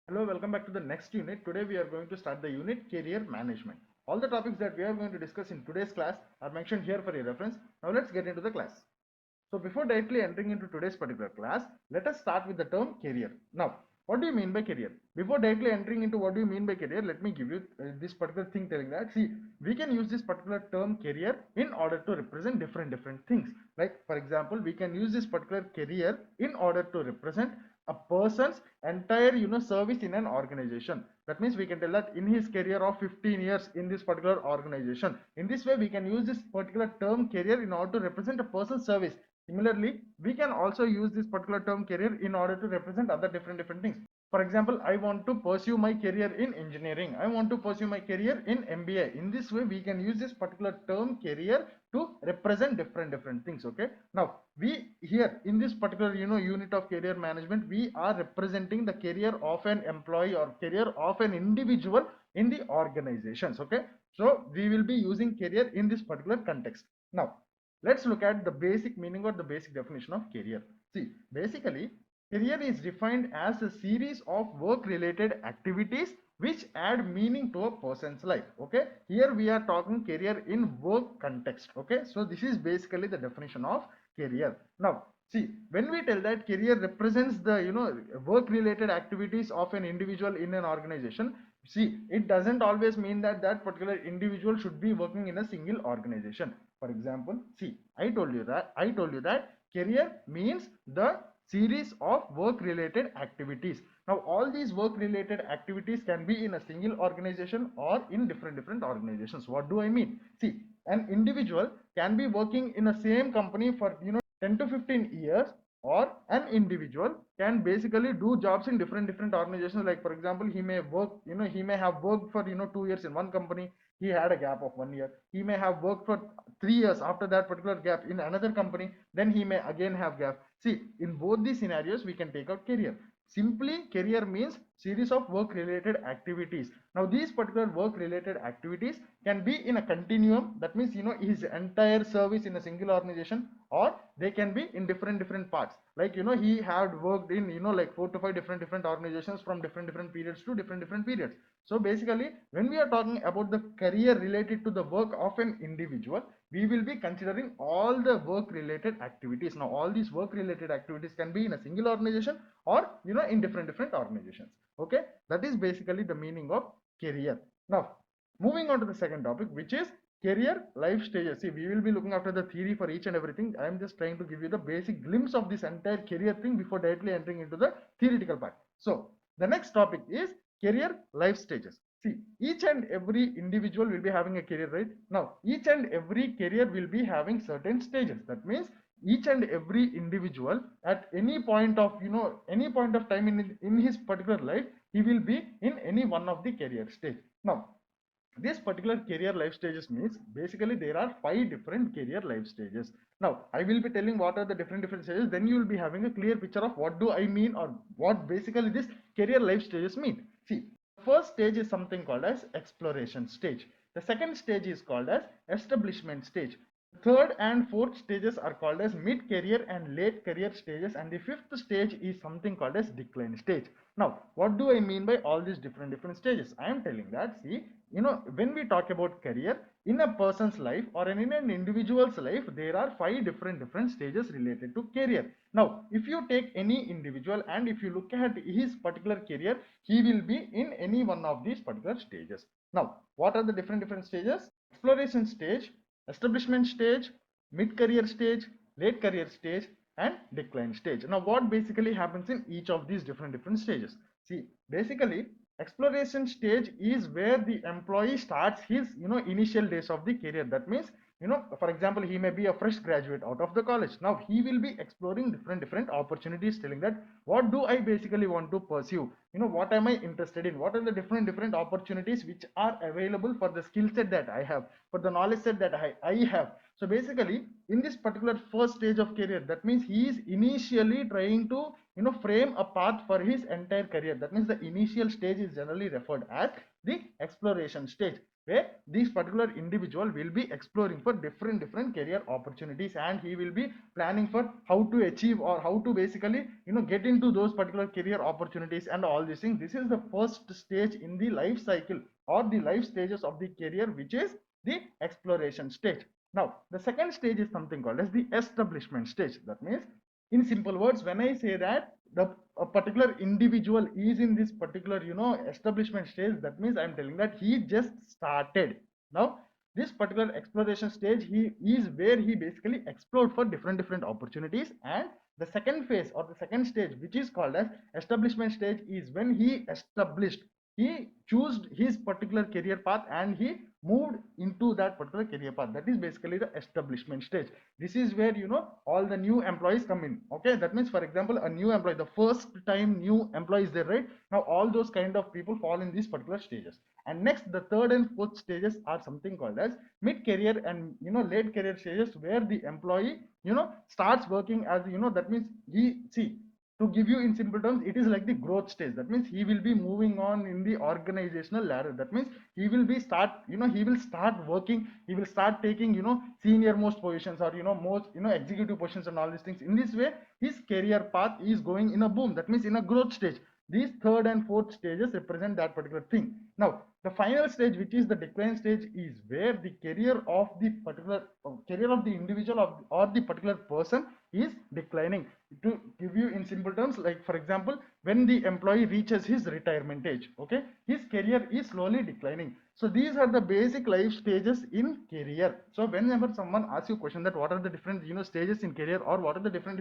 Hello, welcome back to the next unit. Today we are going to start the unit career management. All the topics that we are going to discuss in today's class are mentioned here for your reference. Now let's get into the class. So before directly entering into today's particular class, let us start with the term career. Now, what do you mean by career? Before directly entering into what do you mean by career, let me give you this particular thing telling that, see, we can use this particular term career in order to represent different things. Like for example, we can use this particular career in order to represent a person's entire service in an organization. That means we can tell that in his career of 15 years in this particular organization, in this way we can use this particular term career in order to represent a person's service. Similarly, we can also use this particular term career in order to represent other different things. For example, I want to pursue my career in engineering. I want to pursue my career in MBA. In this way, we can use this particular term career to represent different things. Okay. Now, we here in this particular unit of career management, we are representing the career of an employee or career of an individual in the organizations. Okay. So we will be using career in this particular context. Now, let's look at the basic meaning or the basic definition of career. See, basically, career is defined as a series of work related activities which add meaning to a person's life. Okay, here we are talking career in work context. Okay, so this is basically the definition of career. Now, see, when we tell that career represents the work related activities of an individual in an organization, see, it doesn't always mean that that particular individual should be working in a single organization. For example, see, I told you that career means the series of work related activities. Now all these work related activities can be in a single organization or in different organizations. What do I mean? See, an individual can be working in a same company for 10 to 15 years, or an individual can basically do jobs in different organizations. Like for example, he may work, he may have worked for 2 years in one company, he had a gap of 1 year. He may have worked for 3 years after that particular gap in another company, then he may again have gap. See, in both these scenarios we can take out career. Simply, career means series of work related activities. Now these particular work related activities can be in a continuum. That means his entire service in a single organization, or they can be in different parts. Like he had worked in like 4 to 5 different organizations from different periods to different periods. So basically, when we are talking about the career related to the work of an individual, we will be considering all the work related activities. Now all these work related activities can be in a single organization or in different organizations. Okay, that is basically the meaning of career. Now moving on to the second topic, which is career life stages. See, we will be looking after the theory for each and everything. I am just trying to give you the basic glimpse of this entire career thing before directly entering into the theoretical part. So the next topic is career life stages. See, each and every individual will be having a career, right? Now each and every career will be having certain stages. That means each and every individual at any point of any point of time in his particular life, he will be in any one of the career stage. Now this particular career life stages means basically there are 5 different career life stages. Now I will be telling what are the different stages, then you will be having a clear picture of what do I mean, or what basically this career life stages mean. See, the first stage is something called as exploration stage. The second stage is called as establishment stage. Third and fourth stages are called as mid career and late career stages, and the fifth stage is something called as decline stage. Now what do I mean by all these different stages? I am telling that, see, when we talk about career in a person's life or in an individual's life, there are 5 different stages related to career. Now if you take any individual and if you look at his particular career, he will be in any one of these particular stages. Now what are the different stages? Exploration stage, establishment stage, mid career stage, late career stage, and decline stage. Now what basically happens in each of these different stages? See, basically exploration stage is where the employee starts his initial days of the career. That means, for example, he may be a fresh graduate out of the college. Now he will be exploring different opportunities, telling that what do I basically want to pursue, what am I interested in, what are the different opportunities which are available for the skill set that I have, for the knowledge set that I have. So basically in this particular first stage of career, that means he is initially trying to frame a path for his entire career. That means the initial stage is generally referred as the exploration stage. where this particular individual will be exploring for different career opportunities, and he will be planning for how to achieve or how to basically get into those particular career opportunities and all these things. This is the first stage in the life cycle or the life stages of the career, which is the exploration stage. Now the second stage is something called as the establishment stage. That means, in simple words, when I say that a particular individual is in this particular establishment stage, that means I'm telling that he just started. Now this particular exploration stage, he is where he basically explored for different opportunities. And the second phase or the second stage, which is called as establishment stage, is when he established, he chose his particular career path and he moved into that particular career path. That is basically the establishment stage. This is where all the new employees come in. Okay, that means, for example, a new employee, the first time new employee is there, right? Now all those kind of people fall in these particular stages. And next, the third and fourth stages are something called as mid career and late career stages, where the employee starts working as that means, he see, to give you in simple terms, it is like the growth stage. That means he will be moving on in the organizational ladder. That means he will be start he will start working, he will start taking senior most positions, or most executive positions and all these things. In this way, his career path is going in a boom. That means in a growth stage. These third and fourth stages represent that particular thing. Now the final stage, which is the decline stage, is where the career of the particular career of the individual or the particular person is declining. To give you in simple terms, like for example, when the employee reaches his retirement age, okay, his career is slowly declining. So these are the basic life stages in career. So whenever someone asks you a question that what are the different stages in career, or what are the different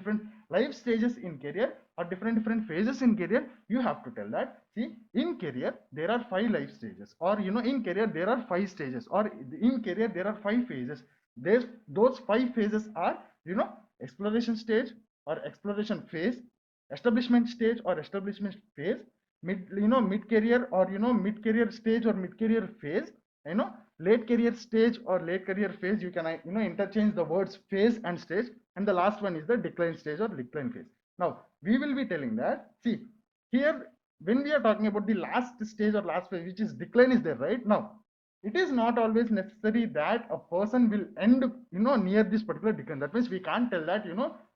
life stages in career, or different phases in career, you have to tell that, see, in career there are 5 life stages, or in career there are 5 stages, or in career there are 5 phases. Those 5 phases are exploration stage or exploration phase, establishment stage or establishment phase, mid career or mid career stage or mid career phase, late career stage or late career phase. You can interchange the words phase and stage. And the last one is the decline stage or decline phase. Now we will be telling that, see, here when we are talking about the last stage or last phase, which is decline, is there, right? Now it is not always necessary that a person will end near this particular decline. That means we can't tell that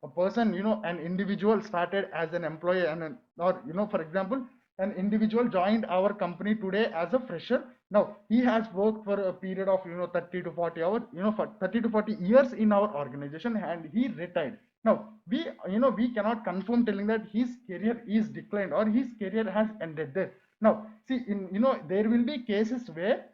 a person, an individual started as an employee, and or for example, an individual joined our company today as a fresher. Now he has worked for a period of 30 to 40 hours, for 30 to 40 years in our organization, and he retired. Now we cannot confirm telling that his career is declined or his career has ended there. Now see, in there will be cases where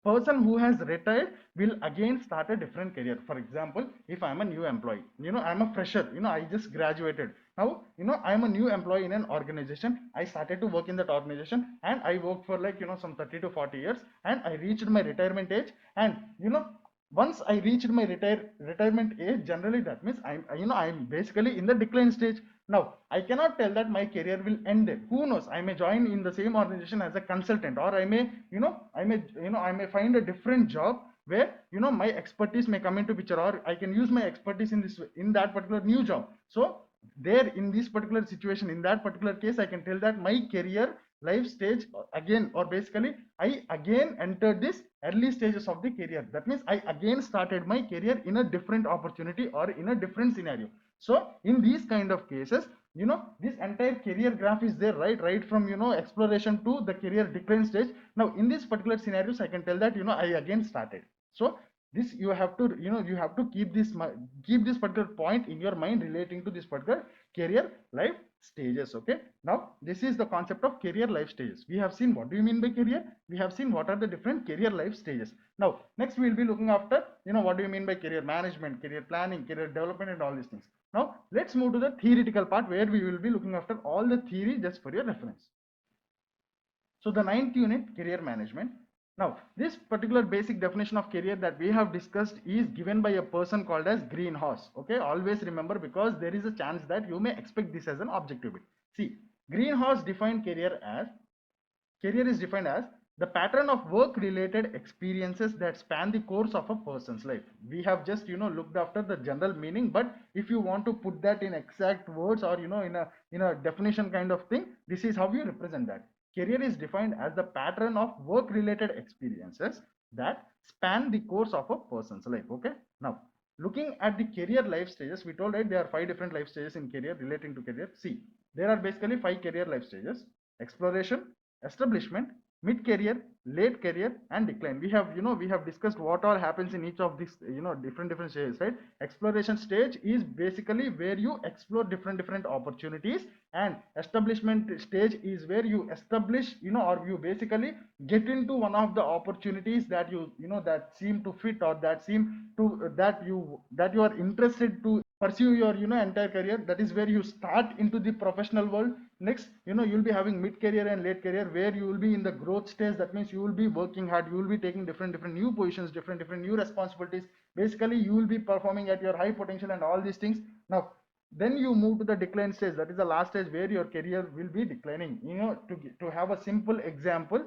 person who has retired will again start a different career. For example, if I'm a new employee, I'm a fresher, I just graduated. Now I'm a new employee in an organization. I started to work in that organization, and I worked for like some 30 to 40 years, and I reached my retirement age. And once I reached my retirement age, generally that means I'm basically in the decline stage. Now I cannot tell that my career will end there. Who knows, I may join in the same organization as a consultant, or I may I may find a different job where my expertise may come into picture, or I can use my expertise in that particular new job. So there, in this particular situation, in that particular case, I can tell that my career life stage again, or basically I again entered this early stages of the career. That means I again started my career in a different opportunity or in a different scenario. So in these kind of cases, this entire career graph is there, right from exploration to the career decline stage. Now in this particular scenarios, I can tell that I again started. So this you have to you have to keep this particular point in your mind relating to this particular career life stages. Okay, now this is the concept of career life stages. We have seen what do you mean by career, we have seen what are the different career life stages. Now next we will be looking after what do you mean by career management, career planning, career development, and all these things. Now let's move to the theoretical part, where we will be looking after all the theory just for your reference. So the ninth unit, career management. Now, this particular basic definition of career that we have discussed is given by a person called as Greenhouse. Okay, always remember, because there is a chance that you may expect this as an objective bit. See, Greenhouse defined career is defined as the pattern of work related experiences that span the course of a person's life. We have just looked after the general meaning, but if you want to put that in exact words, or in a definition kind of thing, this is how you represent that. Career is defined as the pattern of work related experiences that span the course of a person's life. Okay, now looking at the career life stages, we told, right, there are 5 different life stages in career, relating to career. See, there are basically 5 career life stages: exploration, establishment, mid career, late career, and decline. We have, we have discussed what all happens in each of these, different stages, right? Exploration stage is basically where you explore different opportunities, and establishment stage is where you establish, or you basically get into one of the opportunities that that seem to fit, or that seem to that you are interested to pursue your, entire career. That is where you start into the professional world. Next, you'll be having mid career and late career, where you will be in the growth stage. That means you will be working hard, you will be taking different new positions, different new responsibilities. Basically, you will be performing at your high potential and all these things. Now, then you move to the decline stage. That is the last stage where your career will be declining. To have a simple example,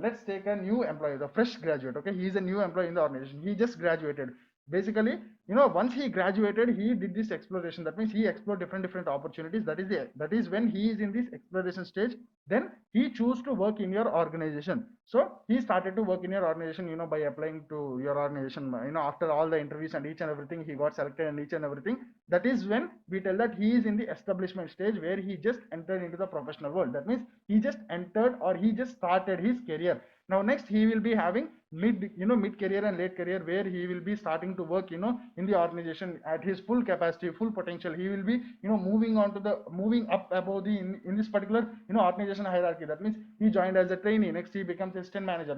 let's take a new employee, the fresh graduate. Okay, he is a new employee in the organization, he just graduated. Basically, once he graduated, he did this exploration. That means he explored different opportunities. That is when he is in this exploration stage. Then he chose to work in your organization. So he started to work in your organization, by applying to your organization. After all the interviews and each and everything, he got selected and each and everything. That is when we tell that he is in the establishment stage, where he just entered into the professional world. That means he just entered, or he just started his career. Now next, he will be having mid career and late career, where he will be starting to work, in the organization at his full capacity, full potential. He will be, moving up above the in this particular, organization hierarchy. That means he joined as a trainee. Next, he becomes assistant manager,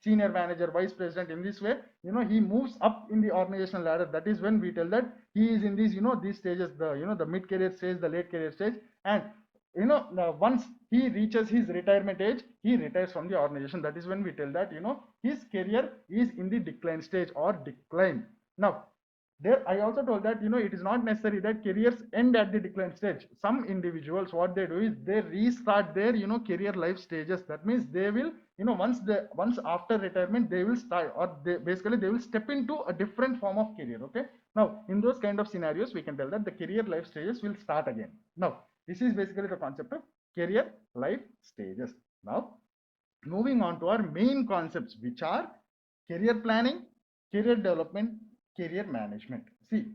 senior manager, vice president. In this way, he moves up in the organizational ladder. That is when we tell that he is in these, these stages, the mid career stage, the late career stage. And once he reaches his retirement age, he retires from the organization. That is when we tell that, his career is in the decline stage or decline. Now, there I also told that, it is not necessary that careers end at the decline stage. Some individuals, what they do is they restart their, career life stages. That means they will, once after retirement, they will start, or they will step into a different form of career. Okay, now in those kind of scenarios, we can tell that the career life stages will start again. Now, this is basically the concept of career life stages. Now, moving on to our main concepts, which are career planning, career development, career management. See,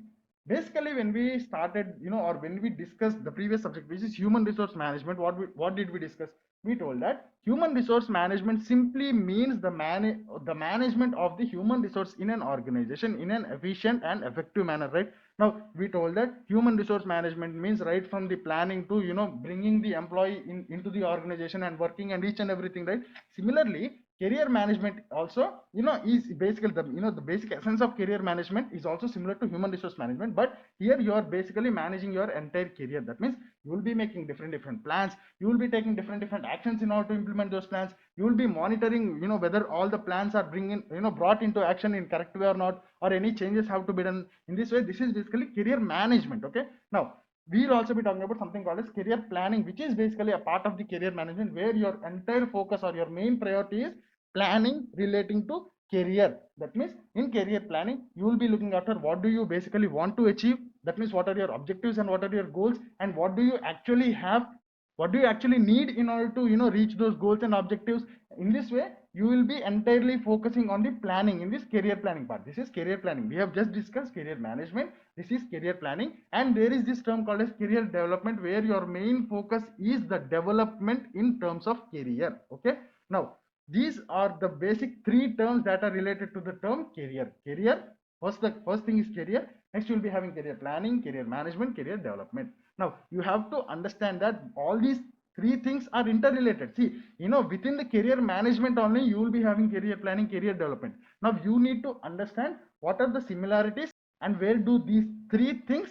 basically when we started, or when we discussed the previous subject, which is human resource management, what did we discuss? We told that human resource management simply means the management of the human resource in an organization in an efficient and effective manner, right? Now, we told that human resource management means right from the planning to, bringing the employee into the organization and working and each and everything, right? Similarly, career management also, is basically the basic essence of career management is also similar to human resource management. But here you are basically managing your entire career. That means you will be making different plans, you will be taking different actions in order to implement those plans. You will be monitoring, whether all the plans are brought into action in correct way or not, or any changes have to be done. In this way, this is basically career management. Okay, now we'll also be talking about something called as career planning, which is basically a part of the career management, where your entire focus or your main priority is planning relating to career. That means in career planning, you will be looking after what do you basically want to achieve. That means what are your objectives and what are your goals, and what do you actually have, what do you actually need in order to reach those goals and objectives. In this way, you will be entirely focusing on the planning in this career planning part. This is career planning. We have just discussed career management. This is career planning, and there is this term called as career development, where your main focus is the development in terms of career. Okay, now these are the basic 3 terms that are related to the term career. The first thing is career. Next, you will be having career planning, career management, career development. Now, you have to understand that all these 3 things are interrelated. See, within the career management only, you will be having career planning, career development. Now, you need to understand what are the similarities and where do these 3 things,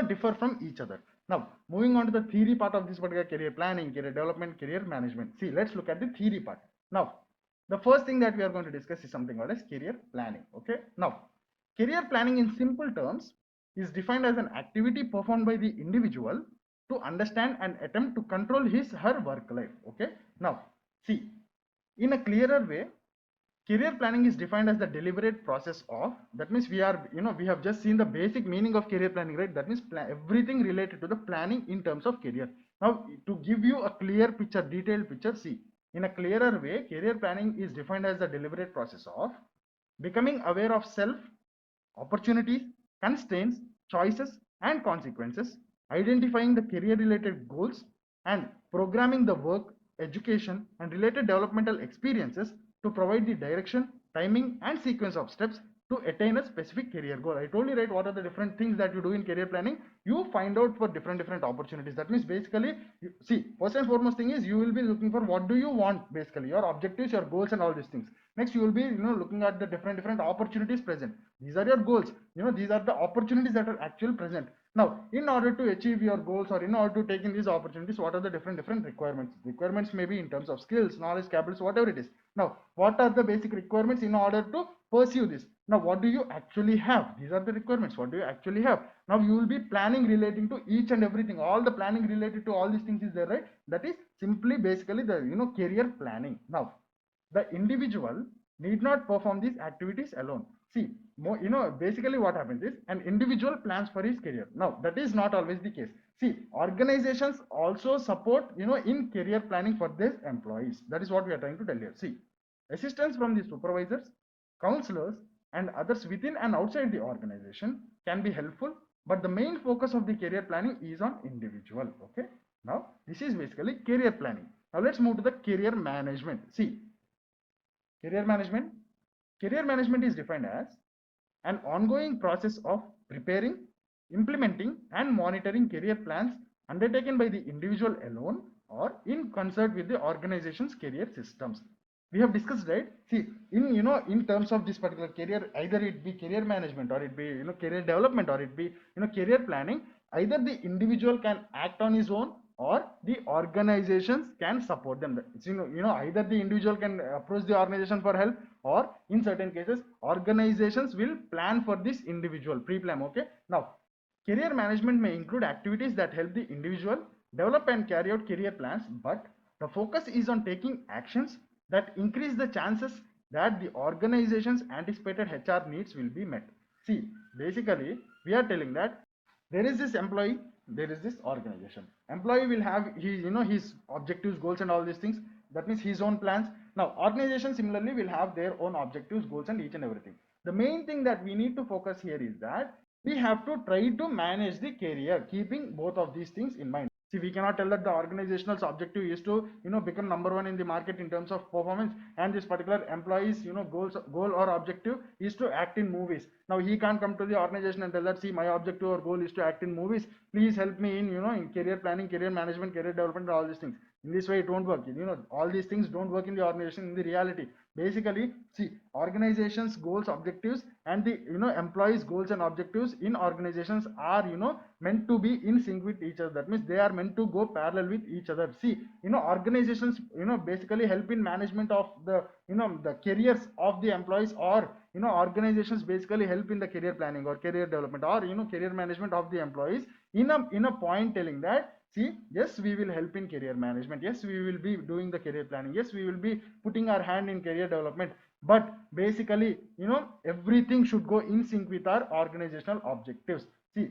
differ from each other. Now, moving on to the theory part of this particular career planning, career development, career management. See, let's look at the theory part. Now, the first thing that we are going to discuss is something called as career planning. Okay, now career planning in simple terms is defined as an activity performed by the individual to understand and attempt to control his her work life. Okay, now see, in a clearer way, career planning is defined as the deliberate process of, that means we have just seen the basic meaning of career planning, right? That means everything related to the planning in terms of career. Now, to give you a clear picture, detailed picture, see, In a clearer way, career planning is defined as the deliberate process of becoming aware of self, opportunities, constraints, choices, and consequences, identifying the career related goals, and programming the work, education, and related developmental experiences to provide the direction, timing, and sequence of steps to attain a specific career goal. I told you, right, what are the different things that you do in career planning. You find out for different opportunities. That means basically, see, first and foremost thing is you will be looking for what do you want, basically your objectives, your goals, and all these things. Next, you will be looking at the different opportunities present. These are your goals. These are the opportunities that are actually present. Now, in order to achieve your goals, or in order to take in these opportunities, what are the different requirements? Requirements may be in terms of skills, knowledge, capitals, whatever it is. Now, what are the basic requirements in order to pursue this? Now, what do you actually have? These are the requirements. What do you actually have? Now, you will be planning relating to each and everything. All the planning related to all these things is there, right? That is simply basically the career planning. Now, the individual need not perform these activities alone. See, basically what happens is an individual plans for his career. Now, that is not always the case. See, organizations also support, in career planning for their employees. That is what we are trying to tell you. See, assistance from the supervisors, counselors, and others within and outside the organization can be helpful, but the main focus of the career planning is on individual. Okay. Now, this is basically career planning. Now, let's move to the career management. See, career management. Career management is defined as an ongoing process of preparing, implementing, and monitoring career plans undertaken by the individual alone or in concert with the organization's career systems. We have discussed, right? See, in terms of this particular career, either it be career management, or it be career development, or it be career planning, either the individual can act on his own, or the organizations can support them. Either the individual can approach the organization for help, or in certain cases organizations will plan for this individual, pre-plan. Okay. Now, career management may include activities that help the individual develop and carry out career plans, but the focus is on taking actions that increase the chances that the organization's anticipated HR needs will be met. See, basically we are telling that there is this employee, there is this organization. Employee will have his objectives, goals, and all these things. That means his own plans. Now, organization similarly will have their own objectives, goals, and each and everything. The main thing that we need to focus here is that we have to try to manage the career keeping both of these things in mind. See, we cannot tell that the organizational objective is to become number one in the market in terms of performance, and this particular employee's goal or objective is to act in movies. Now, he can't come to the organization and tell that, see, my objective or goal is to act in movies, please help me in in career planning, career management, career development, all these things. In this way it won't work. All these things don't work in the organization in the reality. Basically, see, organizations goals, objectives, and the employees goals and objectives in organizations are meant to be in sync with each other. That means they are meant to go parallel with each other. See, organizations basically help in management of the the careers of the employees, or organizations basically help in the career planning or career development, or career management of the employees in a point telling that, see, yes, we will help in career management, yes, we will be doing the career planning, yes, we will be putting our hand in career development, but basically everything should go in sync with our organizational objectives. See,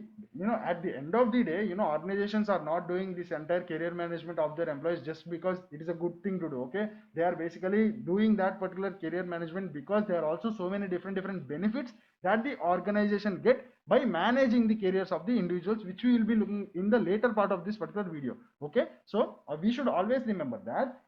at the end of the day, organizations are not doing this entire career management of their employees just because it is a good thing to do. Okay, they are basically doing that particular career management because there are also so many different benefits that the organization get by managing the careers of the individuals, which we will be looking in the later part of this particular video. Okay, so we should always remember that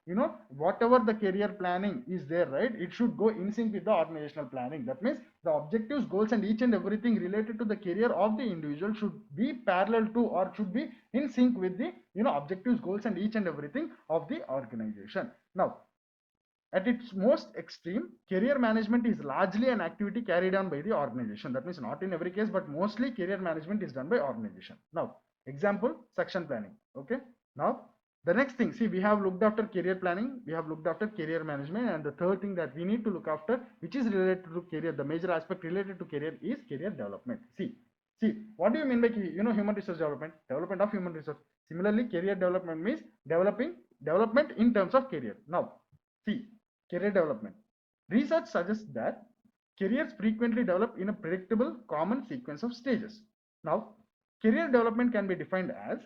whatever the career planning is there, right, it should go in sync with the organizational planning. That means the objectives, goals, and each and everything related to the career of the individual should be parallel to, or should be in sync with the objectives, goals, and each and everything of the organization. Now, at its most extreme, career management is largely an activity carried on by the organization. That means not in every case, but mostly career management is done by organization. Now, example, succession planning. Okay. Now, the next thing, see, we have looked after career planning, we have looked after career management, and the third thing that we need to look after, which is related to career, the major aspect related to career, is career development. See, what do you mean by human resource development? Development of human resource. Similarly, career development means development in terms of career. Now, see, career development. Research suggests that careers frequently develop in a predictable, common sequence of stages. Now, career development can be defined as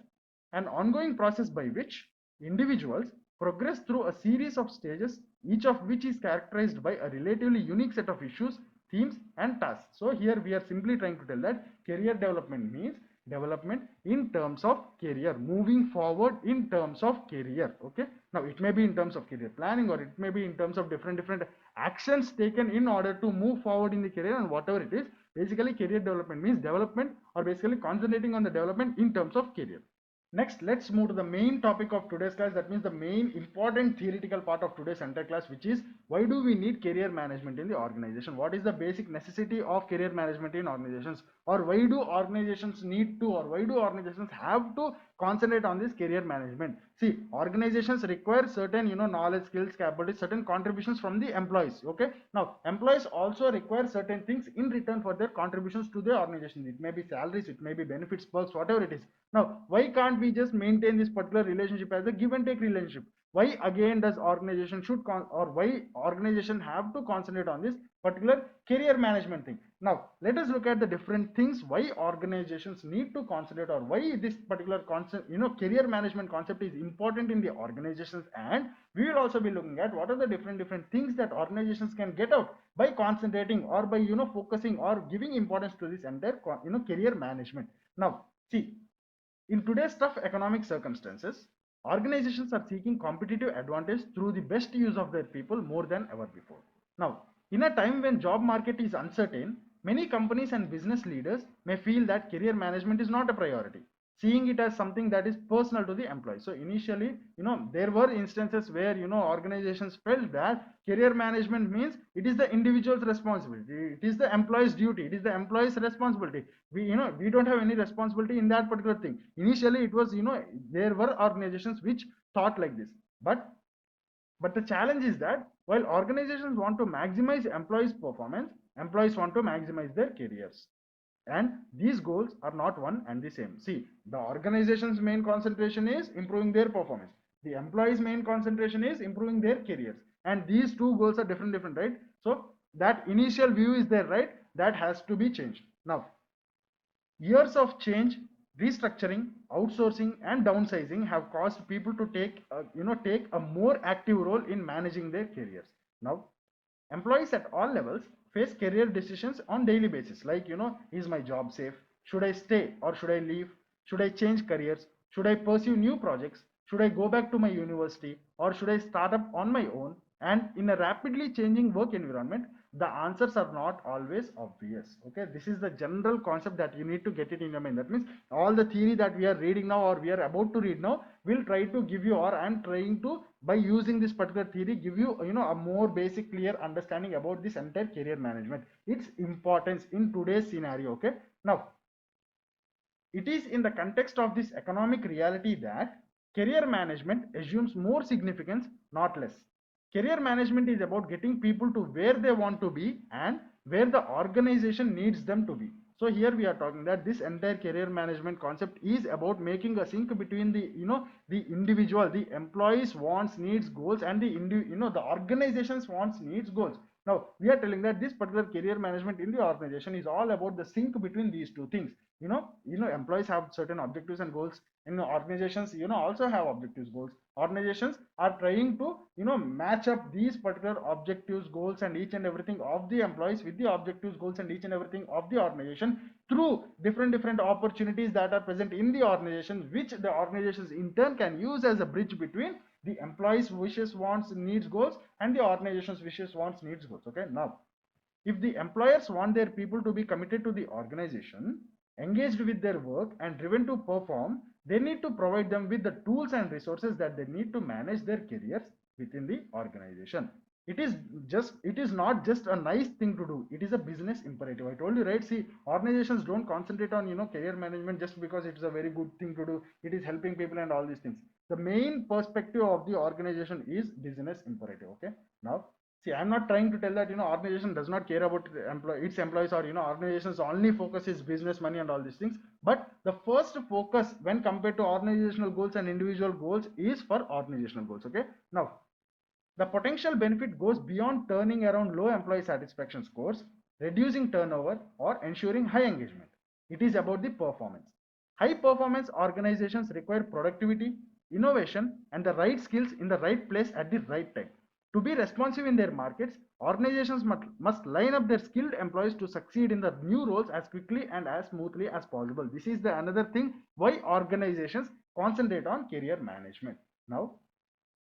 an ongoing process by which individuals progress through a series of stages, each of which is characterized by a relatively unique set of issues, themes, and tasks. So here we are simply trying to tell that career development means development in terms of career, moving forward in terms of career. Okay, now it may be in terms of career planning, or it may be in terms of different actions taken in order to move forward in the career, and whatever it is, basically career development means development, or basically concentrating on the development in terms of career. Next, let's move to the main topic of today's class. That means the main important theoretical part of today's entire class, which is why do we need career management in the organization? What is the basic necessity of career management in organizations? Or why do organizations need to, or why do organizations have to concentrate on this career management? See, organizations require certain, knowledge, skills, capabilities, certain contributions from the employees. Okay. Now, employees also require certain things in return for their contributions to the organization. It may be salaries, it may be benefits, perks, whatever it is. Now, why can't we just maintain this particular relationship as a give and take relationship? Why again does organization should or why organization have to concentrate on this particular career management thing? Now, let us look at the different things why organizations need to concentrate, or why this particular concept, career management concept is important in the organizations, and we will also be looking at what are the different things that organizations can get out by concentrating, or by focusing or giving importance to this entire career management. Now, see, in today's tough economic circumstances, organizations are seeking competitive advantage through the best use of their people more than ever before. Now, in a time when job market is uncertain, many companies and business leaders may feel that career management is not a priority, seeing it as something that is personal to the employee. So initially, there were instances where, organizations felt that career management means it is the individual's responsibility, it is the employee's duty, it is the employee's responsibility. We don't have any responsibility in that particular thing. Initially, it was, there were organizations which thought like this. But the challenge is that while organizations want to maximize employees' performance, employees want to maximize their careers. And these goals are not one and the same. See, the organization's main concentration is improving their performance. The employees' main concentration is improving their careers. And these two goals are different, right? So that initial view is there, right? That has to be changed. Now, years of change, restructuring, outsourcing, and downsizing have caused people to take a more active role in managing their careers. Now, employees at all levels face career decisions on daily basis, like, is my job safe? Should I stay or should I leave? Should I change careers? Should I pursue new projects? Should I go back to my university, or should I start up on my own? And in a rapidly changing work environment, the answers are not always obvious. Okay, this is the general concept that you need to get it in your mind. That means all the theory that we are reading now, or we are about to read now, will try to give you, or I am trying to, by using this particular theory, give you a more basic clear understanding about this entire career management, its importance in today's scenario. Okay, now it is in the context of this economic reality that career management assumes more significance, not less. Career management is about getting people to where they want to be and where the organization needs them to be. So here we are talking that this entire career management concept is about making a sync between the individual, the employees wants, needs, goals, and the organization's wants, needs, goals. Now we are telling that this particular career management in the organization is all about the sync between these two things. Employees have certain objectives and goals, and organizations also have objectives, goals. Organizations are trying to match up these particular objectives, goals, and each and everything of the employees with the objectives, goals, and each and everything of the organization through different opportunities that are present in the organization, which the organizations in turn can use as a bridge between the employees wishes, wants, needs, goals, and the organization's wishes, wants, needs, goals. Okay, now if the employers want their people to be committed to the organization, engaged with their work, and driven to perform, they need to provide them with the tools and resources that they need to manage their careers within the organization. It is not just a nice thing to do, it is a business imperative. I told you, right? See, organizations don't concentrate on career management just because it is a very good thing to do, it is helping people and all these things. The main perspective of the organization is business imperative. Okay, now see, I'm not trying to tell that organization does not care about its employees, or organizations only focus is business, money, and all these things. But the first focus when compared to organizational goals and individual goals is for organizational goals. Okay, now the potential benefit goes beyond turning around low employee satisfaction scores, reducing turnover, or ensuring high engagement. It is about the performance. High performance organizations require productivity, innovation, and the right skills in the right place at the right time. To be responsive in their markets, organizations must line up their skilled employees to succeed in the new roles as quickly and as smoothly as possible. This is the another thing why organizations concentrate on career management. Now,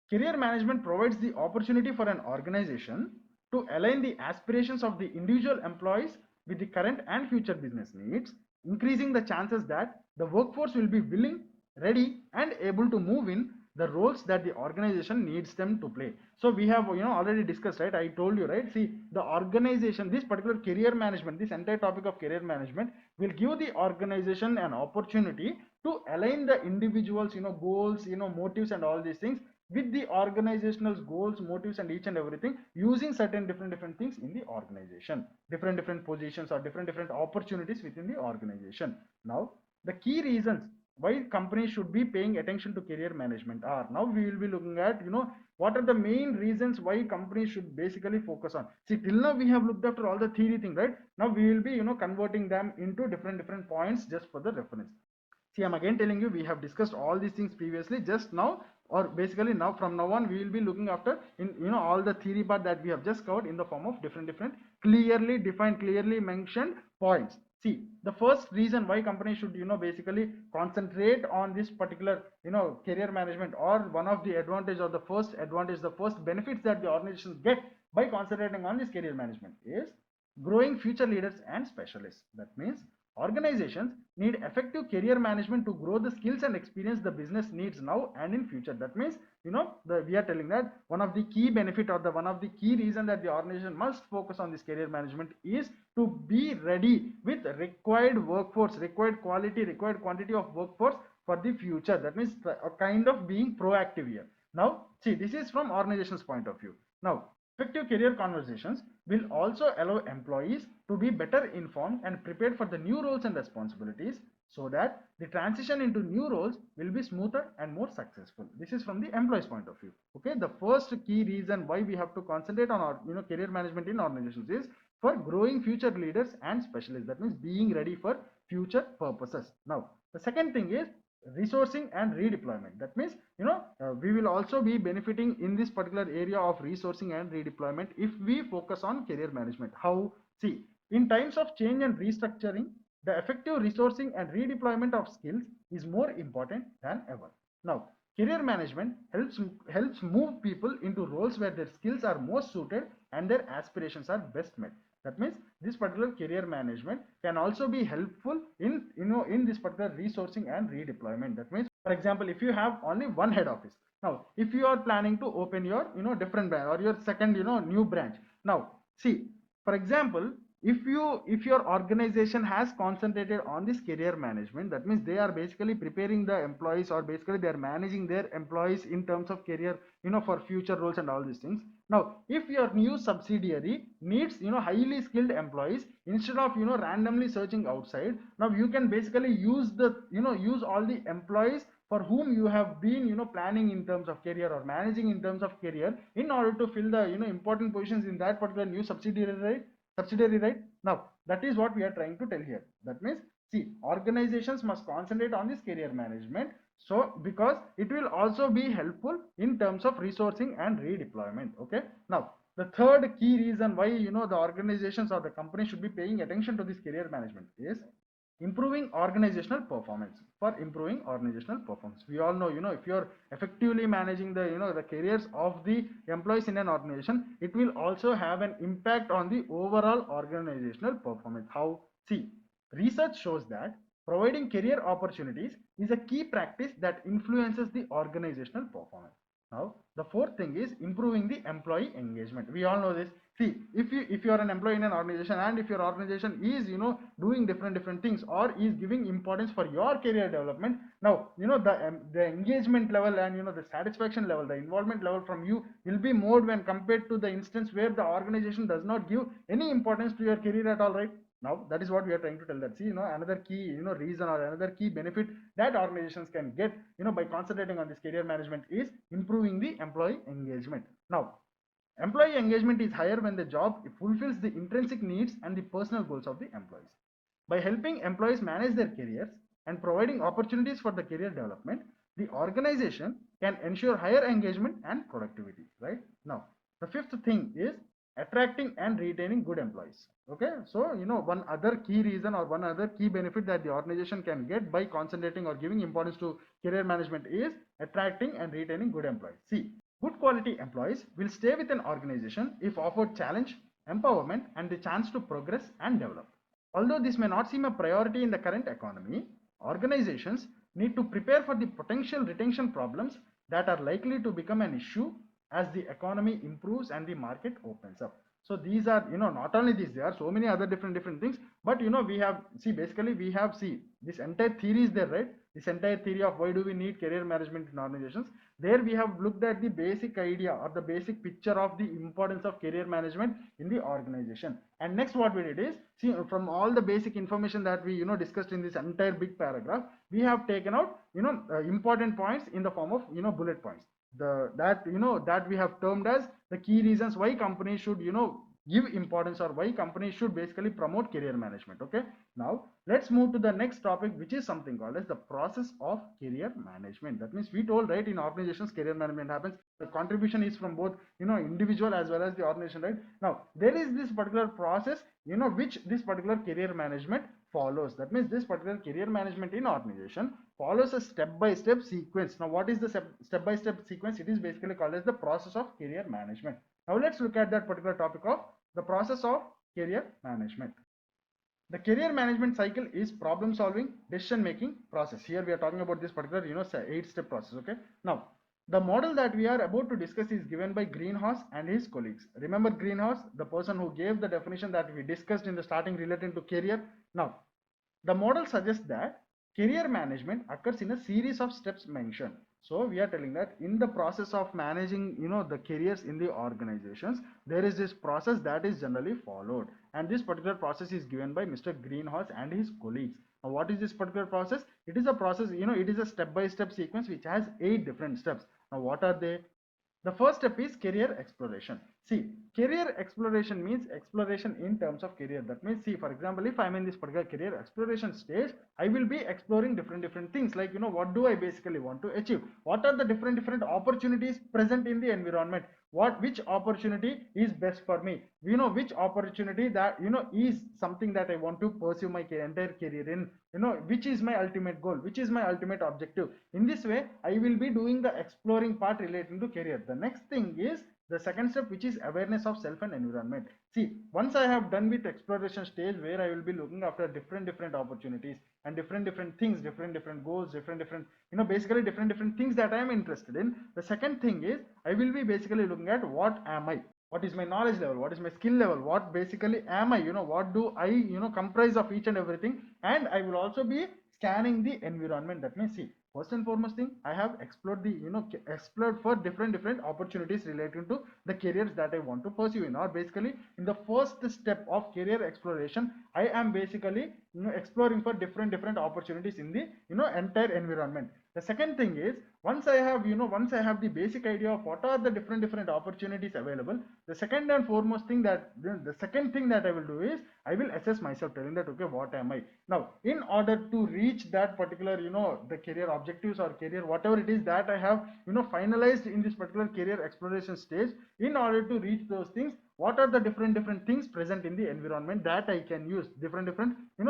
career management provides the opportunity for an organization to align the aspirations of the individual employees with the current and future business needs, increasing the chances that the workforce will be willing, ready, and able to move in the roles that the organization needs them to play. So we have already discussed, right? I told you, right? See, the organization, this particular career management, this entire topic of career management will give the organization an opportunity to align the individuals goals, motives, and all these things with the organizational goals, motives, and each and everything, using certain different things in the organization, different positions or different opportunities within the organization. Now, the key reasons why companies should be paying attention to career management are, now we will be looking at what are the main reasons why companies should basically focus on. See, till now we have looked after all the theory thing, right? Now we will be converting them into different points just for the reference. See, I'm again telling you, we have discussed all these things previously. Just now, or basically now, from now on, we will be looking after in all the theory part that we have just covered in the form of different clearly defined, clearly mentioned points. See, the first reason why companies should basically concentrate on this particular career management, or one of the advantage, or the first advantage, the first benefits that the organizations get by concentrating on this career management is growing future leaders and specialists. That means organizations need effective career management to grow the skills and experience the business needs now and in future. That means we are telling that one of the key benefit, or the one of the key reason that the organization must focus on this career management is to be ready with required workforce, required quality, required quantity of workforce for the future. That means a kind of being proactive here. Now, see, this is from organization's point of view. Now, effective career conversations will also allow employees to be better informed and prepared for the new roles and responsibilities, so that the transition into new roles will be smoother and more successful. This is from the employee's point of view. Okay, the first key reason why we have to concentrate on our career management in organizations is for growing future leaders and specialists. That means being ready for future purposes. Now, the second thing is resourcing and redeployment. That means we will also be benefiting in this particular area of resourcing and redeployment if we focus on career management. How? See, in times of change and restructuring, the effective resourcing and redeployment of skills is more important than ever. Now, career management helps move people into roles where their skills are most suited and their aspirations are best met. That means this particular career management can also be helpful in this particular resourcing and redeployment. That means, for example, if you have only one head office, now if you are planning to open your different branch, or your second new branch, now see, for example, if your organization has concentrated on this career management, that means they are basically preparing the employees, or basically they are managing their employees in terms of career for future roles and all these things. Now, if your new subsidiary needs highly skilled employees, instead of randomly searching outside, now you can basically use the use all the employees for whom you have been planning in terms of career, or managing in terms of career, in order to fill the important positions in that particular new subsidiary, right? Now, that is what we are trying to tell here. That means, see, organizations must concentrate on this career management, so because it will also be helpful in terms of resourcing and redeployment. Okay, now the third key reason why the organizations or the company should be paying attention to this career management is improving organizational performance. For improving organizational performance, we all know if you're effectively managing the the careers of the employees in an organization, it will also have an impact on the overall organizational performance. How? See, research shows that providing career opportunities is a key practice that influences the organizational performance. Now, the fourth thing is improving the employee engagement. We all know this. See, if you are an employee in an organization, and if your organization is doing different things, or is giving importance for your career development, now the engagement level, and the satisfaction level, the involvement level from you will be more when compared to the instance where the organization does not give any importance to your career at all, right? Now, that is what we are trying to tell, that see, another key reason, or another key benefit that organizations can get by concentrating on this career management is improving the employee engagement. Now, employee engagement is higher when the job fulfills the intrinsic needs and the personal goals of the employees. By helping employees manage their careers and providing opportunities for the career development, the organization can ensure higher engagement and productivity, right? Now, the fifth thing is attracting and retaining good employees. Okay, so one other key reason or one other key benefit that the organization can get by concentrating or giving importance to career management is attracting and retaining good employees. See, good quality employees will stay with an organization if offered challenge, empowerment, and the chance to progress and develop. Although this may not seem a priority in the current economy, organizations need to prepare for the potential retention problems that are likely to become an issue as the economy improves and the market opens up. So these are, not only these, there are so many other different things, but we have, see, basically we have, see, this entire theory is there, right? This entire theory of why do we need career management in organizations. There we have looked at the basic idea or the basic picture of the importance of career management in the organization. And next what we did is, see, from all the basic information that we discussed in this entire big paragraph, we have taken out important points in the form of bullet points. That we have termed as the key reasons why companies should give importance or why companies should basically promote career management. Okay, now let's move to the next topic, which is something called as the process of career management. That means we told, right, in organizations career management happens, the contribution is from both individual as well as the organization, right? Now there is this particular process which this particular career management follows. That means this particular career management in organization follows a step-by-step sequence. Now what is the step-by-step sequence? It is basically called as the process of career management. Now let's look at that particular topic of the process of career management. The career management cycle is problem solving, decision making process. Here we are talking about this particular 8-step process. Okay, now the model that we are about to discuss is given by Greenhouse and his colleagues. Remember Greenhouse, the person who gave the definition that we discussed in the starting related to career. Now the model suggests that career management occurs in a series of steps mentioned. So we are telling that in the process of managing the careers in the organizations, there is this process that is generally followed, and this particular process is given by Mr. Greenhouse and his colleagues. Now what is this particular process? It is a process, it is a step-by-step sequence which has 8 different steps. Now what are they? The first step is career exploration. See, career exploration means exploration in terms of career. That means, see, for example, if I'm in this particular career exploration stage, I will be exploring different things, like what do I basically want to achieve, what are the different opportunities present in the environment, which opportunity is best for me, which opportunity that is something that I want to pursue my entire career in, which is my ultimate goal, which is my ultimate objective. In this way I will be doing the exploring part relating to career. The next thing is the second step, which is awareness of self and environment. See, once I have done with exploration stage, where I will be looking after different opportunities and different things, different goals, different basically different things that I am interested in. The second thing is I will be basically looking at what am I, what is my knowledge level, what is my skill level, what basically am I, what do I comprise of each and everything. And I will also be scanning the environment. That means, see, first and foremost thing, I have explored the explored for different opportunities relating to the careers that I want to pursue in, or basically in the first step of career exploration, I am basically exploring for different opportunities in the entire environment. The second thing is, once I have the basic idea of what are the different opportunities available, the second and foremost thing that the second thing that I will do is I will assess myself, telling that okay, what am I now, in order to reach that particular the career objectives or career whatever it is that I have finalized in this particular career exploration stage. In order to reach those things, what are the different things present in the environment that I can use, different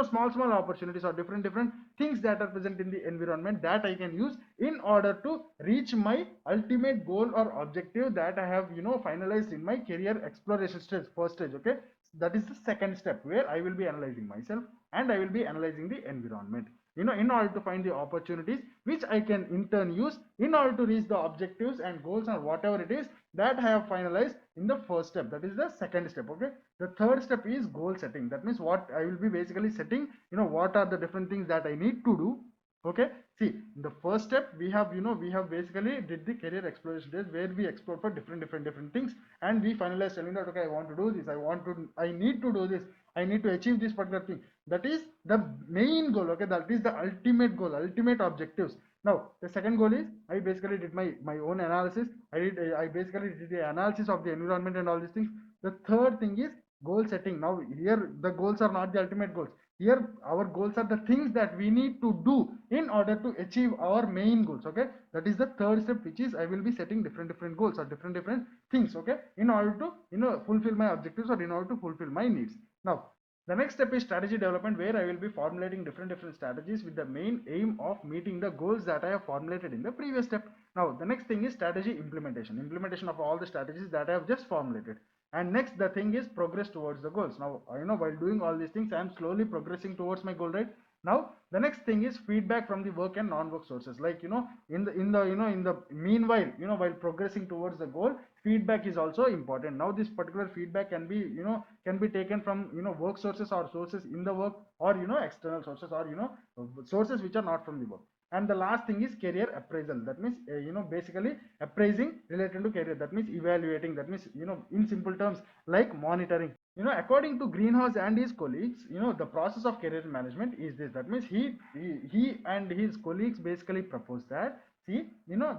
small opportunities or different things that are present in the environment that I can use in order to reach my ultimate goal or objective that I have finalized in my career exploration stage, first stage. Okay, that is the second step, where I will be analyzing myself and I will be analyzing the environment in order to find the opportunities which I can in turn use in order to reach the objectives and goals or whatever it is that I have finalized in the first step. That is the second step. Okay, the third step is goal setting. That means what I will be basically setting, what are the different things that I need to do. Okay, see, in the first step we have we have basically did the career exploration days, where we explore for different things, and we finalize telling that okay, I want to do this, I need to do this, I need to achieve this particular thing. That is the main goal. Okay, that is the ultimate goal, ultimate objectives. Now the second goal is I basically did my own analysis. I basically did the analysis of the environment and all these things. The third thing is goal setting. Now here the goals are not the ultimate goals. Here our goals are the things that we need to do in order to achieve our main goals. Okay, that is the third step, which is I will be setting different goals or different things, okay, in order to fulfill my objectives or in order to fulfill my needs. Now the next step is strategy development, where I will be formulating different strategies with the main aim of meeting the goals that I have formulated in the previous step. Now the next thing is strategy implementation of all the strategies that I have just formulated. And next the thing is progress towards the goals. Now while doing all these things I am slowly progressing towards my goal, right? Now the next thing is feedback from the work and non-work sources, like in the meanwhile, while progressing towards the goal, feedback is also important. Now this particular feedback can be taken from work sources or sources in the work, or external sources, or sources which are not from the work. And the last thing is career appraisal. That means basically appraising related to career. That means evaluating. That means in simple terms, like monitoring. According to Greenhouse and his colleagues, the process of career management is this. That means he and his colleagues basically propose that, see,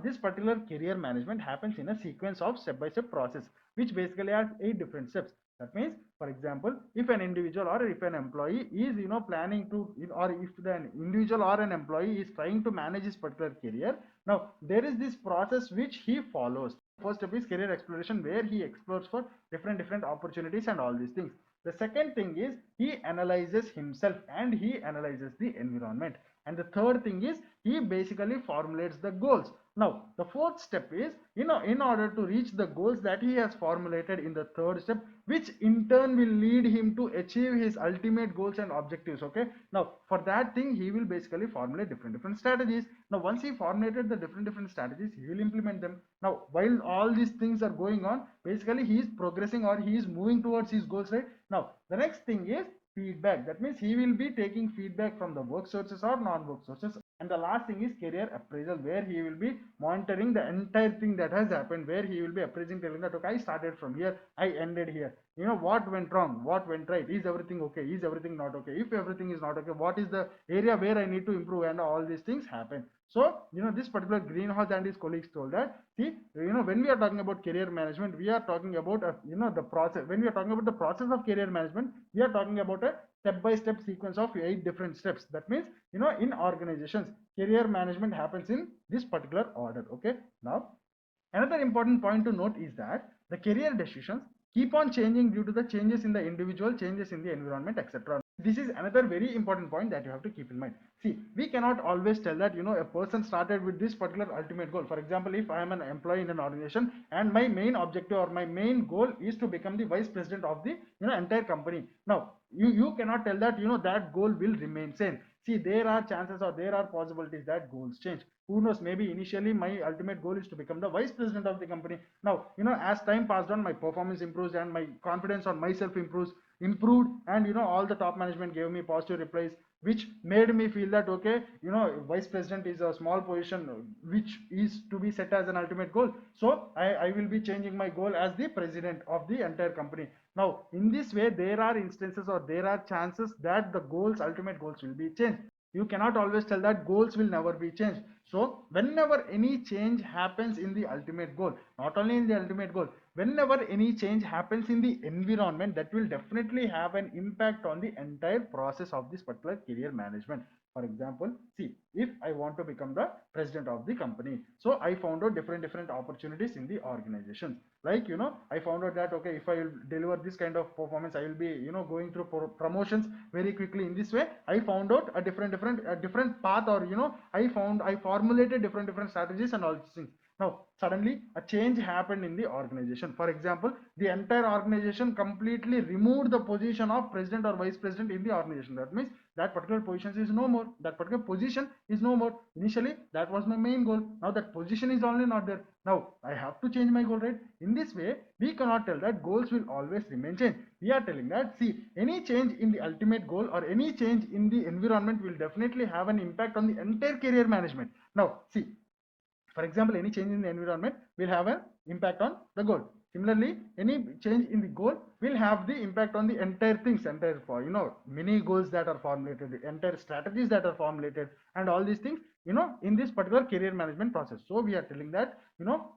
this particular career management happens in a sequence of step by step process, which basically has 8 different steps. That means, for example, if an individual or if an employee is planning to, or if the individual or an employee is trying to manage his particular career, now there is this process which he follows. First step is career exploration, where he explores for different opportunities and all these things. The second thing is he analyzes himself and he analyzes the environment. And the third thing is he basically formulates the goals. Now the fourth step is, in order to reach the goals that he has formulated in the third step, which in turn will lead him to achieve his ultimate goals and objectives. Okay, now for that thing he will basically formulate different strategies. Now once he formulated the different strategies, he will implement them. Now while all these things are going on, basically he is progressing or he is moving towards his goals, right? Now the next thing is feedback. That means he will be taking feedback from the work sources or non-work sources. And the last thing is career appraisal, where he will be monitoring the entire thing that has happened, where he will be appraising, telling that, okay, I started from here, I ended here, what went wrong, what went right, is everything okay, is everything not okay, if everything is not okay, what is the area where I need to improve, and all these things happen. So this particular Greenhouse and his colleagues told that, see, when we are talking about career management, we are talking about the process. When we are talking about the process of career management, we are talking about a step-by-step sequence of 8 different steps. That means in organizations, career management happens in this particular order. Okay, now another important point to note is that the career decisions keep on changing due to the changes in the individual, changes in the environment, etc. This is another very important point that you have to keep in mind. See, we cannot always tell that a person started with this particular ultimate goal. For example, if I am an employee in an organization and my main objective or my main goal is to become the vice president of the entire company. Now you cannot tell that that goal will remain same. See, there are chances or there are possibilities that goals change. Who knows, maybe initially my ultimate goal is to become the vice president of the company. Now as time passed on, my performance improves and my confidence on myself improved, and all the top management gave me positive replies, which made me feel that, okay, vice president is a small position which is to be set as an ultimate goal. So I will be changing my goal as the president of the entire company. Now in this way, there are instances or there are chances that the ultimate goals will be changed. You cannot always tell that goals will never be changed. So whenever any change happens in the ultimate goal, not only in the ultimate goal, whenever any change happens in the environment, that will definitely have an impact on the entire process of this particular career management. For example, see, if I want to become the president of the company, so I found out different opportunities in the organization. Like I found out that, okay, if I will deliver this kind of performance, I will be going through promotions very quickly. In this way, I found out a different path, or I formulated different strategies and all these things. Now suddenly a change happened in the organization. For example, the entire organization completely removed the position of president or vice president in the organization. That means that particular position is no more. That particular position is no more. Initially that was my main goal. Now that position is only not there. Now I have to change my goal, right? In this way, we cannot tell that goals will always remain changed. We are telling that, see, any change in the ultimate goal or any change in the environment will definitely have an impact on the entire career management. Now see, for example, any change in the environment will have an impact on the goal. Similarly, any change in the goal will have the impact on the entire things, entire many goals that are formulated, the entire strategies that are formulated, and all these things in this particular career management process. So we are telling that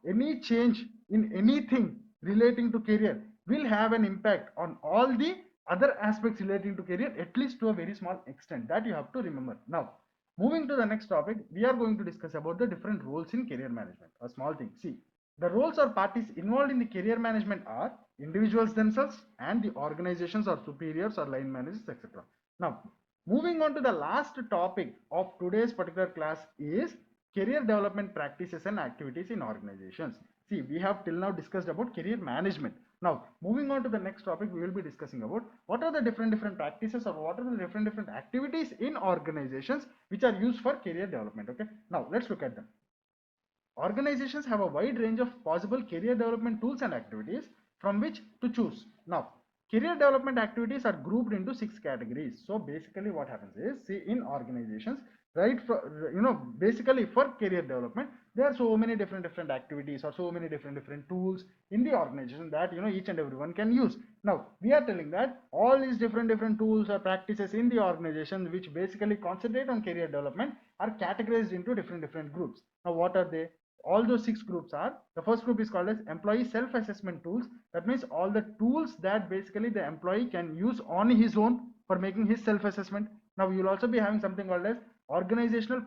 any change in anything relating to career will have an impact on all the other aspects relating to career, at least to a very small extent. That you have to remember. Now, moving to the next topic, we are going to discuss about the different roles in career management. A small thing. See, the roles or parties involved in the career management are individuals themselves and the organizations or superiors or line managers, etc. Now, moving on to the last topic of today's particular class is career development practices and activities in organizations. See, we have till now discussed about career management. Now, moving on to the next topic, we will be discussing about what are the different practices or what are the different activities in organizations which are used for career development. Okay, now let's look at them. Organizations have a wide range of possible career development tools and activities from which to choose. Now, career development activities are grouped into 6 categories. So basically what happens is, see, in organizations, right, for, basically for career development, there are so many different activities or so many different tools in the organization that each and everyone can use. Now we are telling that all these different tools or practices in the organization which basically concentrate on career development are categorized into different groups. Now what are they? All those 6 groups are, the first group is called as employee self-assessment tools. That means all the tools that basically the employee can use on his own for making his self-assessment. Now you will also be having something called as organizational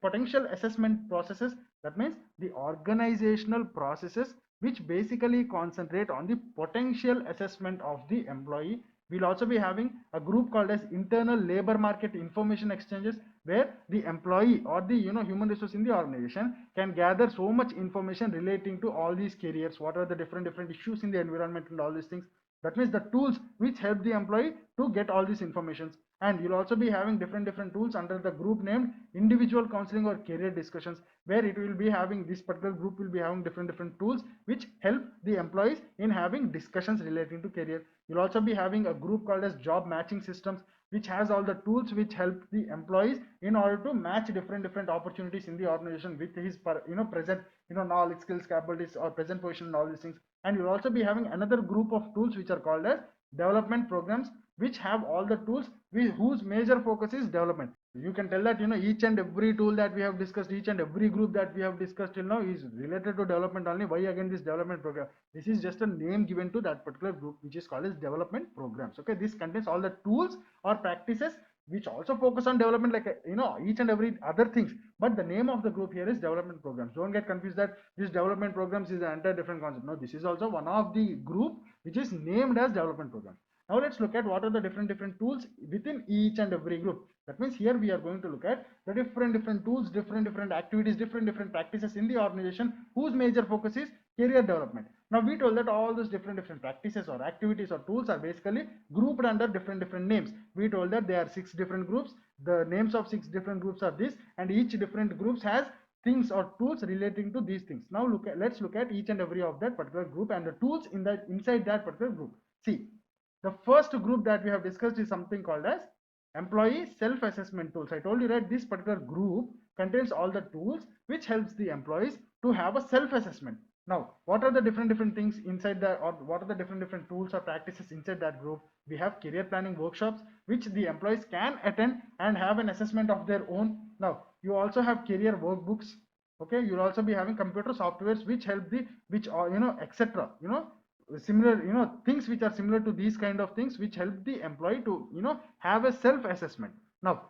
potential assessment processes. That means the organizational processes which basically concentrate on the potential assessment of the employee. We'll also be having a group called as internal labor market information exchanges, where the employee or the human resource in the organization can gather so much information relating to all these careers, what are the different issues in the environment and all these things. That means the tools which help the employee to get all these informations. And you'll also be having different tools under the group named individual counseling or career discussions, where it will be having, this particular group will be having different tools which help the employees in having discussions relating to career. You'll also be having a group called as job matching systems, which has all the tools which help the employees in order to match different opportunities in the organization with his present knowledge, skills, capabilities, or present position and all these things. And you'll also be having another group of tools which are called as development programs, which have all the tools whose major focus is development. You can tell that each and every tool that we have discussed, each and every group that we have discussed till now is related to development only. Why again this development program? This is just a name given to that particular group which is called as development programs. Okay, this contains all the tools or practices which also focus on development, like each and every other things, but the name of the group here is development programs. Don't get confused that this development programs is an entire different concept. No, this is also one of the group which is named as development programs. Now let's look at what are the different tools within each and every group. That means here we are going to look at the different tools, different activities, different practices in the organization whose major focus is career development. Now we told that all those different practices or activities or tools are basically grouped under different names. We told that there are 6 different groups. The names of 6 different groups are this, and each different groups has things or tools relating to these things. Now let's look at each and every of that particular group and the tools inside that particular group. See, the first group that we have discussed is something called as employee self-assessment tools. I told you that this particular group contains all the tools which helps the employees to have a self-assessment. Now what are the different things inside that, or what are the different tools or practices inside that group? We have career planning workshops which the employees can attend and have an assessment of their own. Now you also have career workbooks. Okay, you'll also be having computer softwares which help the, which are etc, similar things which are similar to these kind of things which help the employee to have a self assessment. Now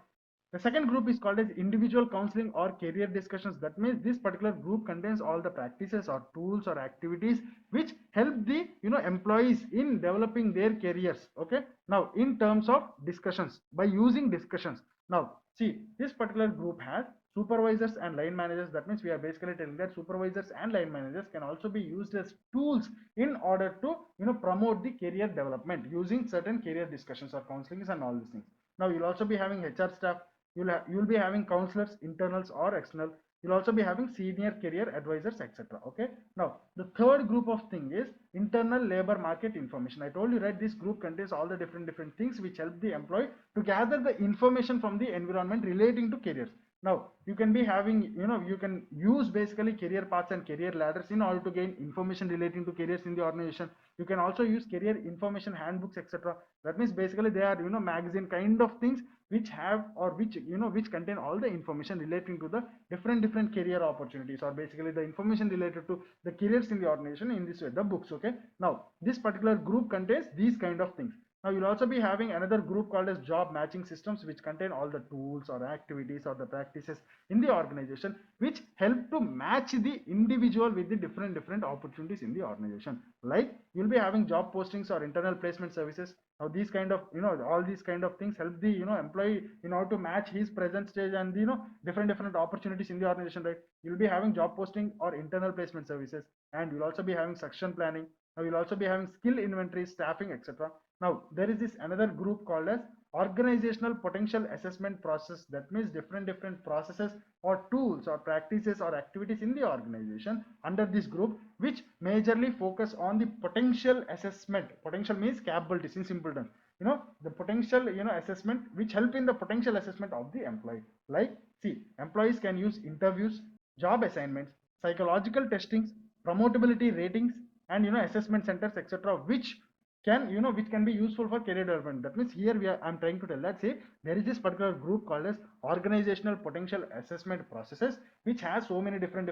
the second group is called as individual counseling or career discussions. That means this particular group contains all the practices or tools or activities which help the employees in developing their careers. Okay, now in terms of discussions, by using discussions. Now see, this particular group has supervisors and line managers. That means we are basically telling that supervisors and line managers can also be used as tools in order to promote the career development using certain career discussions or counselings and all these things. Now you'll also be having HR staff, you'll be having counselors, internals or external. You'll also be having senior career advisors, etc. Okay, now the third group of thing is internal labor market information. I told you, right, this group contains all the different things which help the employee to gather the information from the environment relating to careers. Now you can be having, you can use basically career paths and career ladders in order to gain information relating to careers in the organization. You can also use career information handbooks, etc. That means basically they are magazine kind of things which have, or which which contain all the information relating to the different career opportunities, or basically the information related to the careers in the organization in this way, the books. Okay, now this particular group contains these kind of things. Now you'll also be having another group called as job matching systems, which contain all the tools or activities or the practices in the organization which help to match the individual with the different opportunities in the organization. Like you'll be having job postings or internal placement services. Now these kind of, all these kind of things help the, employee in order to match his present stage and the, different opportunities in the organization, right? You'll be having job posting or internal placement services, and you'll also be having succession planning. Now you'll also be having skill inventory, staffing, etc. Now there is this another group called as organizational potential assessment process. That means different processes or tools or practices or activities in the organization under this group, which majorly focus on the potential assessment. Potential means capabilities in simple terms. The potential, assessment, which help in the potential assessment of the employee. Like, see, employees can use interviews, job assignments, psychological testings, promotability ratings, and assessment centers, etc., which can be useful for career development. That means here I'm trying to tell that, say, there is this particular group called as organizational potential assessment processes, which has so many different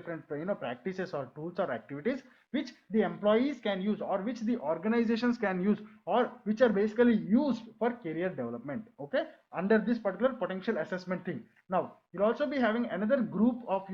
practices or tools or activities which the employees can use, or which the organizations can use, or which are basically used for career development, okay, under this particular potential assessment thing. Now you'll also be having another group of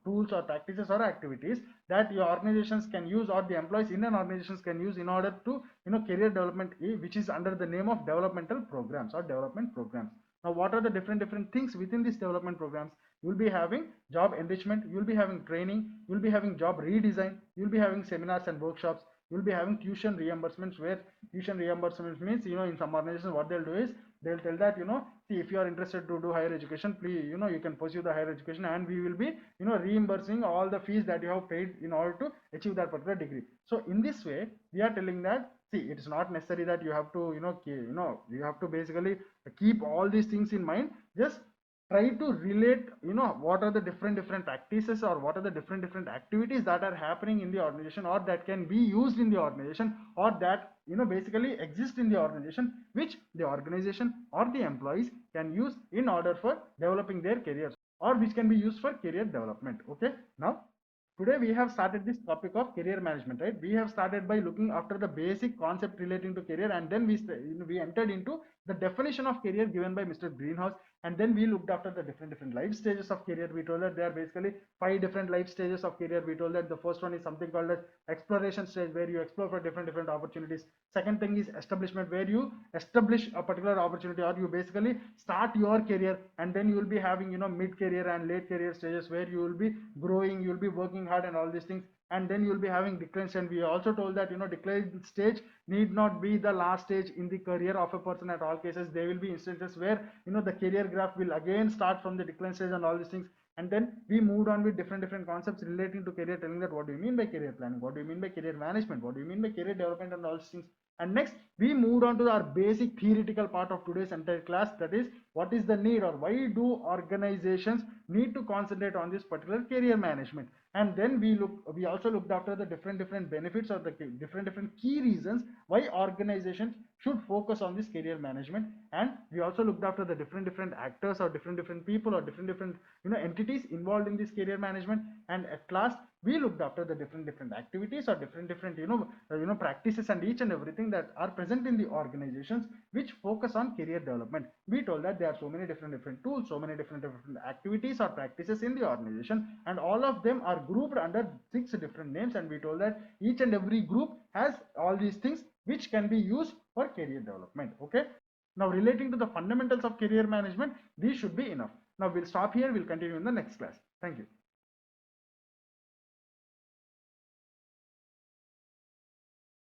tools or practices or activities that your organizations can use, or the employees in an organizations can use in order to career development, which is under the name of developmental programs or development programs. Now what are the different things within these development programs? You'll be having job enrichment, you'll be having training, you'll be having job redesign, you'll be having seminars and workshops, you'll be having tuition reimbursements, where tuition reimbursements means, in some organizations what they'll do is they'll tell that, see, if you are interested to do higher education, please, you can pursue the higher education, and we will be reimbursing all the fees that you have paid in order to achieve that particular degree. So in this way we are telling that, see, it is not necessary that you have to you have to basically keep all these things in mind. Just try to relate, what are the different practices, or what are the different activities that are happening in the organization, or that can be used in the organization, or that basically exist in the organization, which the organization or the employees can use in order for developing their careers, or which can be used for career development. Okay, now today we have started this topic of career management, right? We have started by looking after the basic concept relating to career, and then we entered into the definition of career given by Mr. Greenhouse, and then we looked after the different life stages of career. We told that there are basically 5 different life stages of career. We told that the first one is something called as exploration stage, where you explore for different opportunities. Second thing is establishment, where you establish a particular opportunity, or you basically start your career, and then you will be having mid career and late career stages, where you will be growing, you will be working hard and all these things. And then you will be having decline stage. We also told that decline stage need not be the last stage in the career of a person. At all cases there will be instances where the career graph will again start from the decline stage and all these things. And then we moved on with different concepts relating to career, telling that what do you mean by career planning, what do you mean by career management, what do you mean by career development, and all these things. And next we moved on to our basic theoretical part of today's entire class, that is, what is the need, or why do organizations need to concentrate on this particular career management. And then we also looked after the different benefits, or the different key reasons why organizations should focus on this career management. And we also looked after the different actors, or different people, or different entities involved in this career management. And at last we looked after the different activities, or different practices, and each and everything that are present in the organizations which focus on career development. We told that there are so many different tools, so many different activities or practices in the organization, and all of them are grouped under 6 different names. And we told that each and every group has all these things which can be used for career development. Okay, now relating to the fundamentals of career management, these should be enough. Now we'll stop here, we'll continue in the next class. Thank you.